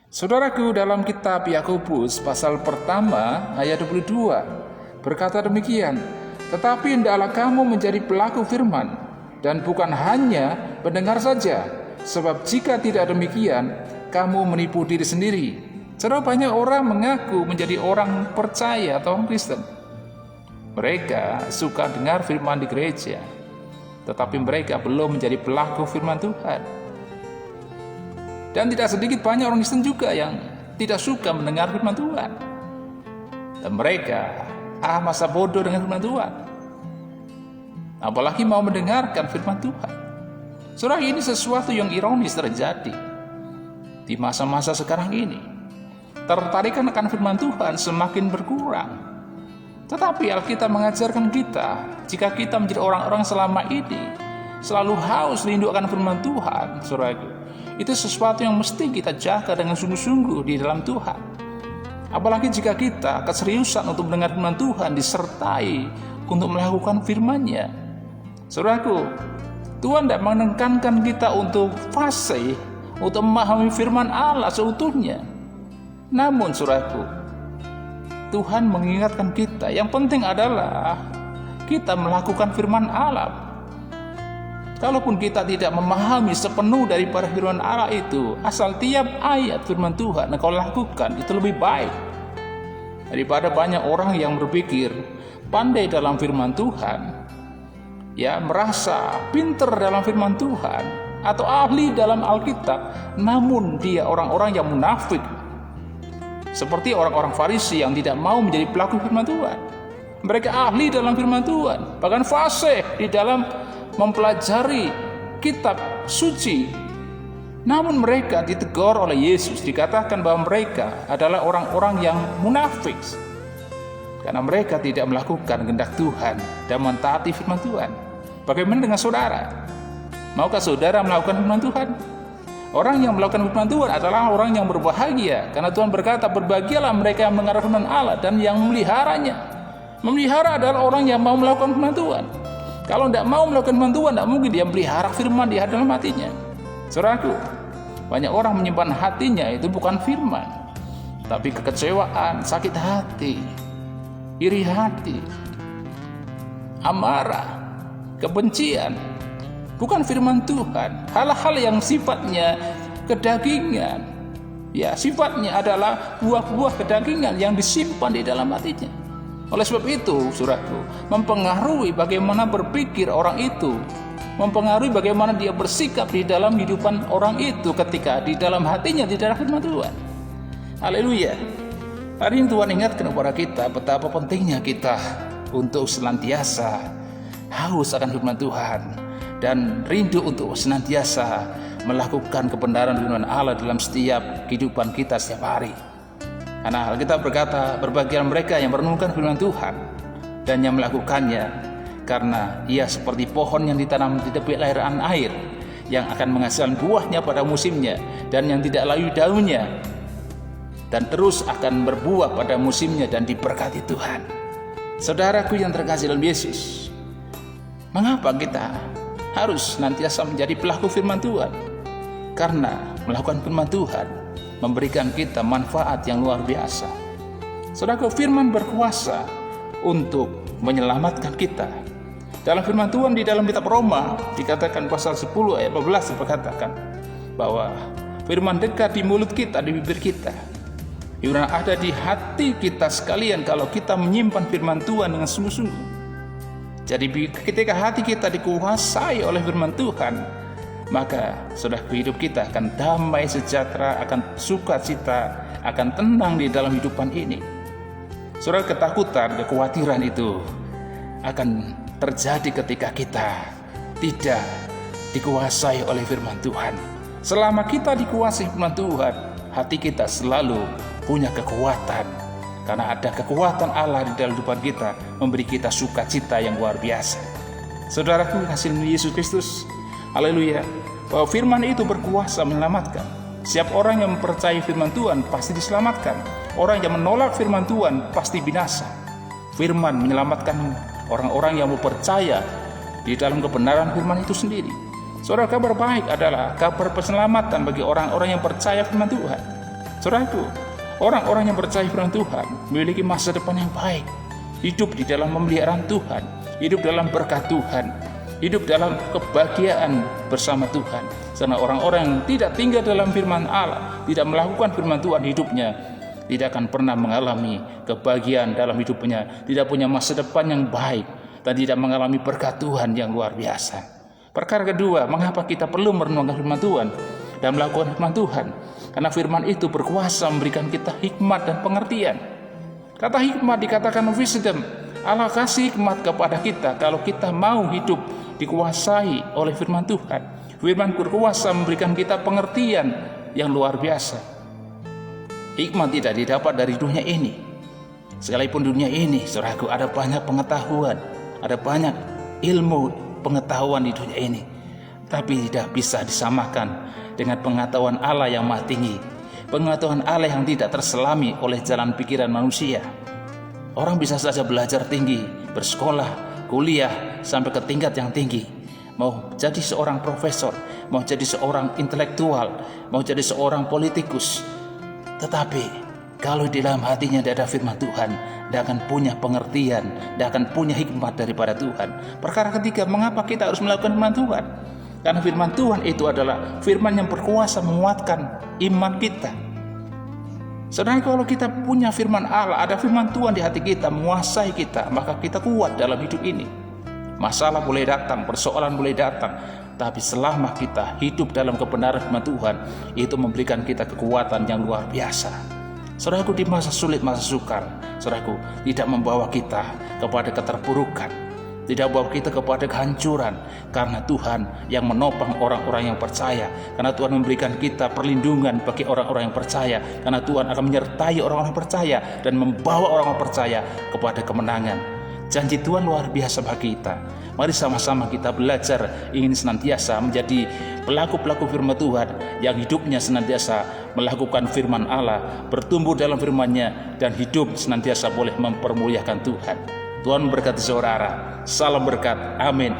Saudaraku, dalam kitab Yakobus pasal pertama ayat 22 berkata demikian, "Tetapi hendaklah kamu menjadi pelaku firman dan bukan hanya pendengar saja, sebab jika tidak demikian, kamu menipu diri sendiri." Saudara, banyak orang mengaku menjadi orang percaya atau orang Kristen. Mereka suka dengar firman di gereja, tetapi mereka belum menjadi pelaku firman Tuhan. Dan tidak sedikit banyak orang Kristen juga yang tidak suka mendengar firman Tuhan. Dan mereka masa bodoh dengan firman Tuhan, apalagi mau mendengarkan firman Tuhan. Saudara, ini sesuatu yang ironis terjadi di masa-masa sekarang ini. Tertarikan akan firman Tuhan semakin berkurang. Tetapi Alkitab mengajarkan kita, jika kita menjadi orang-orang selama ini selalu haus rindu akan firman Tuhan, saudaraku, itu sesuatu yang mesti kita jaga dengan sungguh-sungguh di dalam Tuhan. Apalagi jika kita keseriusan untuk mendengar firman Tuhan disertai untuk melakukan firman-Nya. Saudaraku, Tuhan tidak menekankan kita untuk fasih, untuk memahami firman Allah seutuhnya. Namun saudaraku, Tuhan mengingatkan kita, yang penting adalah kita melakukan firman Allah. Kalaupun kita tidak memahami sepenuh daripada firman Allah itu, asal tiap ayat firman Tuhan engkau lakukan, itu lebih baik daripada banyak orang yang berpikir pandai dalam firman Tuhan, ya, merasa pinter dalam firman Tuhan atau ahli dalam Alkitab, namun dia orang-orang yang munafik, seperti orang-orang Farisi yang tidak mau menjadi pelaku firman Tuhan. Mereka ahli dalam firman Tuhan, bahkan fasih di dalam mempelajari kitab suci, namun mereka ditegur oleh Yesus, dikatakan bahwa mereka adalah orang-orang yang munafik karena mereka tidak melakukan kehendak Tuhan dan mentaati firman Tuhan. Bagaimana dengan saudara? Maukah saudara melakukan firman Tuhan? Orang yang melakukan firman Tuhan adalah orang yang berbahagia, karena Tuhan berkata, "Berbahagialah mereka yang mendengar firman Allah dan yang memeliharanya." Memelihara adalah orang yang mau melakukan firman Tuhan. Kalau tidak mau melakukan firman Tuhan, tidak mungkin dia melihara firman di dalam hatinya. Saudaraku, banyak orang menyimpan hatinya itu bukan firman, tapi kekecewaan, sakit hati, iri hati, amarah, kebencian, bukan firman Tuhan. Hal-hal yang sifatnya kedagingan, ya, sifatnya adalah buah-buah kedagingan yang disimpan di dalam hatinya. Oleh sebab itu, saudaraku, mempengaruhi bagaimana berpikir orang itu, mempengaruhi bagaimana dia bersikap di dalam kehidupan orang itu ketika di dalam hatinya tidak ada firman Tuhan. Haleluya. Hari ini Tuhan ingatkan kepada kita betapa pentingnya kita untuk senantiasa haus akan firman Tuhan dan rindu untuk senantiasa melakukan kebenaran firman Allah dalam setiap kehidupan kita setiap hari. Karena Alkitab berkata, "Berbahagialah mereka yang merenungkan firman Tuhan dan yang melakukannya, karena ia seperti pohon yang ditanam di tepi aliran air, yang akan menghasilkan buahnya pada musimnya dan yang tidak layu daunnya, dan terus akan berbuah pada musimnya dan diberkati Tuhan." Saudaraku yang terkasih dalam Yesus, mengapa kita harus nantiasa menjadi pelaku firman Tuhan? Karena melakukan firman Tuhan memberikan kita manfaat yang luar biasa. Saudara, firman berkuasa untuk menyelamatkan kita. Dalam firman Tuhan di dalam kitab Roma dikatakan pasal 10 ayat 14 dikatakan bahwa firman dekat di mulut kita, di bibir kita, firman ada di hati kita sekalian kalau kita menyimpan firman Tuhan dengan sungguh-sungguh. Jadi ketika hati kita dikuasai oleh firman Tuhan, maka sudah hidup kita akan damai sejahtera, akan sukacita, akan tenang di dalam hidupan ini. Saudara, ketakutan, kekhawatiran itu akan terjadi ketika kita tidak dikuasai oleh firman Tuhan. Selama kita dikuasai firman Tuhan, hati kita selalu punya kekuatan, karena ada kekuatan Allah di dalam kehidupan kita, memberi kita sukacita yang luar biasa. Saudaraku, hasil Yesus Kristus, haleluya, bahwa firman itu berkuasa menyelamatkan. Setiap orang yang mempercayai firman Tuhan pasti diselamatkan. Orang yang menolak firman Tuhan pasti binasa. Firman menyelamatkan orang-orang yang mau percaya di dalam kebenaran firman itu sendiri. Saudara, kabar baik adalah kabar keselamatan bagi orang-orang yang percaya firman Tuhan. Saudaraku, orang-orang yang percaya firman Tuhan memiliki masa depan yang baik, hidup di dalam pemeliharaan Tuhan, hidup dalam berkat Tuhan, hidup dalam kebahagiaan bersama Tuhan. Karena orang-orang yang tidak tinggal dalam firman Allah, tidak melakukan firman Tuhan hidupnya, tidak akan pernah mengalami kebahagiaan dalam hidupnya, tidak punya masa depan yang baik, dan tidak mengalami berkat Tuhan yang luar biasa. Perkara kedua, mengapa kita perlu merenungkan firman Tuhan dan melakukan firman Tuhan? Karena firman itu berkuasa memberikan kita hikmat dan pengertian. Kata hikmat dikatakan wisdom. Allah kasih hikmat kepada kita kalau kita mau hidup dikuasai oleh firman Tuhan. Firman berkuasa memberikan kita pengertian yang luar biasa. Hikmat tidak didapat dari dunia ini. Sekalipun dunia ini, saudaraku, ada banyak pengetahuan, ada banyak ilmu pengetahuan di dunia ini, tapi tidak bisa disamakan dengan pengetahuan Allah yang maha tinggi, pengetahuan Allah yang tidak terselami oleh jalan pikiran manusia. Orang bisa saja belajar tinggi, bersekolah, kuliah, sampai ke tingkat yang tinggi, mau jadi seorang profesor, mau jadi seorang intelektual, mau jadi seorang politikus, tetapi kalau di dalam hatinya tidak ada firman Tuhan, dia akan punya pengertian, dia akan punya hikmat daripada Tuhan. Perkara ketiga, mengapa kita harus melakukan firman Tuhan? Karena firman Tuhan itu adalah firman yang berkuasa menguatkan iman kita. Saudara, kalau kita punya firman Allah, ada firman Tuhan di hati kita, menguasai kita, maka kita kuat dalam hidup ini. Masalah boleh datang, persoalan boleh datang, tapi selama kita hidup dalam kebenaran firman Tuhan, itu memberikan kita kekuatan yang luar biasa. Saudaraku, di masa sulit, masa sukar, saudaraku, tidak membawa kita kepada keterpurukan, tidak membawa kita kepada kehancuran, karena Tuhan yang menopang orang-orang yang percaya, karena Tuhan memberikan kita perlindungan bagi orang-orang yang percaya, karena Tuhan akan menyertai orang-orang percaya dan membawa orang-orang percaya kepada kemenangan. Janji Tuhan luar biasa bagi kita. Mari sama-sama kita belajar ingin senantiasa menjadi pelaku-pelaku firman Tuhan yang hidupnya senantiasa melakukan firman Allah, bertumbuh dalam firman-Nya, dan hidup senantiasa boleh mempermuliakan Tuhan. Tuhan memberkati saudara. Salam berkat. Amin.